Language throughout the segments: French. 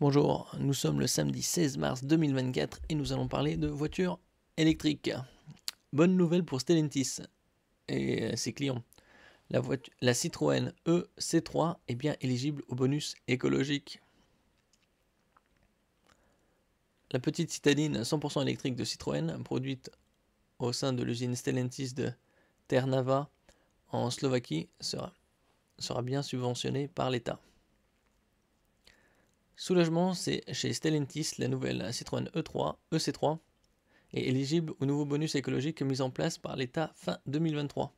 Bonjour, nous sommes le samedi 16 mars 2024 et nous allons parler de voitures électriques. Bonne nouvelle pour Stellantis et ses clients. La Citroën EC3 est bien éligible au bonus écologique. La petite citadine 100% électrique de Citroën, produite au sein de l'usine Stellantis de Trnava en Slovaquie, sera bien subventionnée par l'État. Soulagement, c'est chez Stellantis, la nouvelle Citroën EC3 est éligible au nouveau bonus écologique mis en place par l'État fin 2023.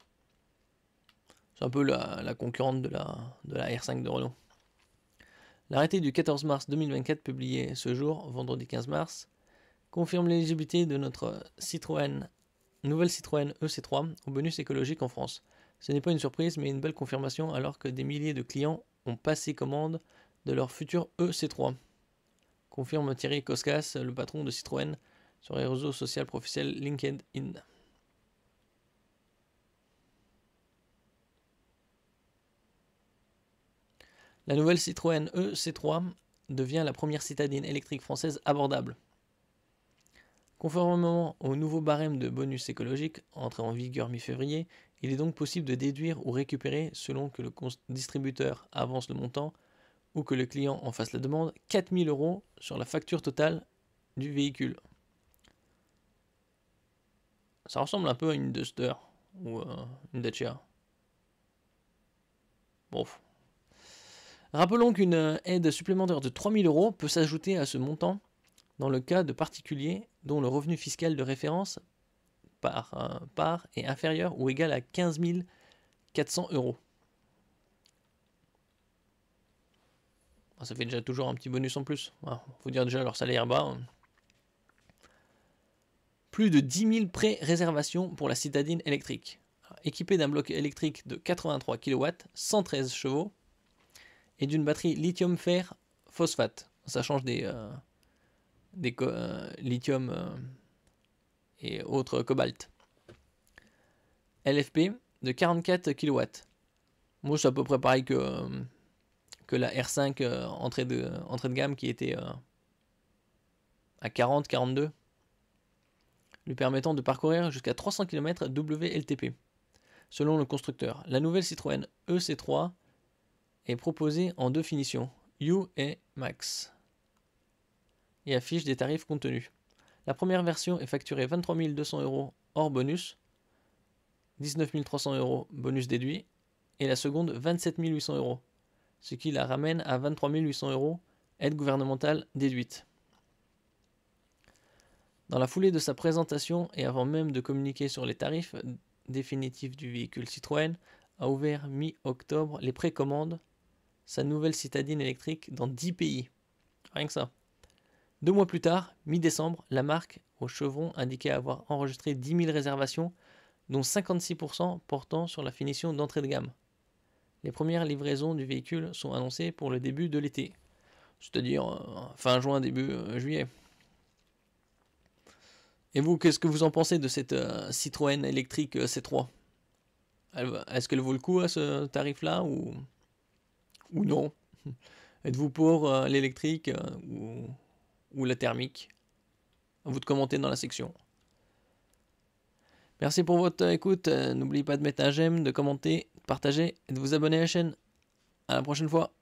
C'est un peu la concurrente de la R5 de Renault. L'arrêté du 14 mars 2024, publié ce jour, vendredi 15 mars, confirme l'éligibilité de notre nouvelle Citroën EC3 au bonus écologique en France. Ce n'est pas une surprise, mais une belle confirmation alors que des milliers de clients ont passé commande de leur futur EC3. Confirme Thierry Koskas, le patron de Citroën, sur les réseaux sociaux professionnels LinkedIn. La nouvelle Citroën EC3 devient la première citadine électrique française abordable. Conformément au nouveau barème de bonus écologique entré en vigueur mi-février, il est donc possible de déduire ou récupérer, selon que le distributeur avance le montant ou que le client en fasse la demande, 4 000 € sur la facture totale du véhicule. Ça ressemble un peu à une Duster ou une Dacia. Bon. Rappelons qu'une aide supplémentaire de 3 000 € peut s'ajouter à ce montant dans le cas de particuliers dont le revenu fiscal de référence par part est inférieur ou égal à 15 400 €. Ça fait déjà toujours un petit bonus en plus. Faut dire déjà leur salaire bas. Plus de 10 000 pré-réservations pour la citadine électrique. Équipée d'un bloc électrique de 83 kW, 113 chevaux, et d'une batterie lithium-fer phosphate. Ça change des lithium et autres cobalt. LFP de 44 kW. Moi, c'est à peu près pareil que la R5 entrée de gamme qui était à 40-42, lui permettant de parcourir jusqu'à 300 km WLTP. Selon le constructeur, la nouvelle Citroën EC3 est proposée en deux finitions, U et Max, et affiche des tarifs contenus. La première version est facturée 23 200 € hors bonus, 19 300 € bonus déduit, et la seconde 27 800 €, ce qui la ramène à 23 800 € aide gouvernementale déduite. Dans la foulée de sa présentation et avant même de communiquer sur les tarifs définitifs du véhicule, Citroën a ouvert mi-octobre les précommandes sa nouvelle citadine électrique dans 10 pays. Rien que ça. 2 mois plus tard, mi-décembre, la marque au chevron indiquait avoir enregistré 10 000 réservations, dont 56% portant sur la finition d'entrée de gamme. Les premières livraisons du véhicule sont annoncées pour le début de l'été, c'est-à-dire fin juin, début juillet. Et vous, qu'est-ce que vous en pensez de cette Citroën électrique C3 ? Est-ce qu'elle vaut le coup à ce tarif-là ou non? Êtes-vous pour l'électrique ou la thermique? À vous de commenter dans la section. Merci pour votre écoute. N'oubliez pas de mettre un j'aime, de commenter, de partager et de vous abonner à la chaîne. À la prochaine fois.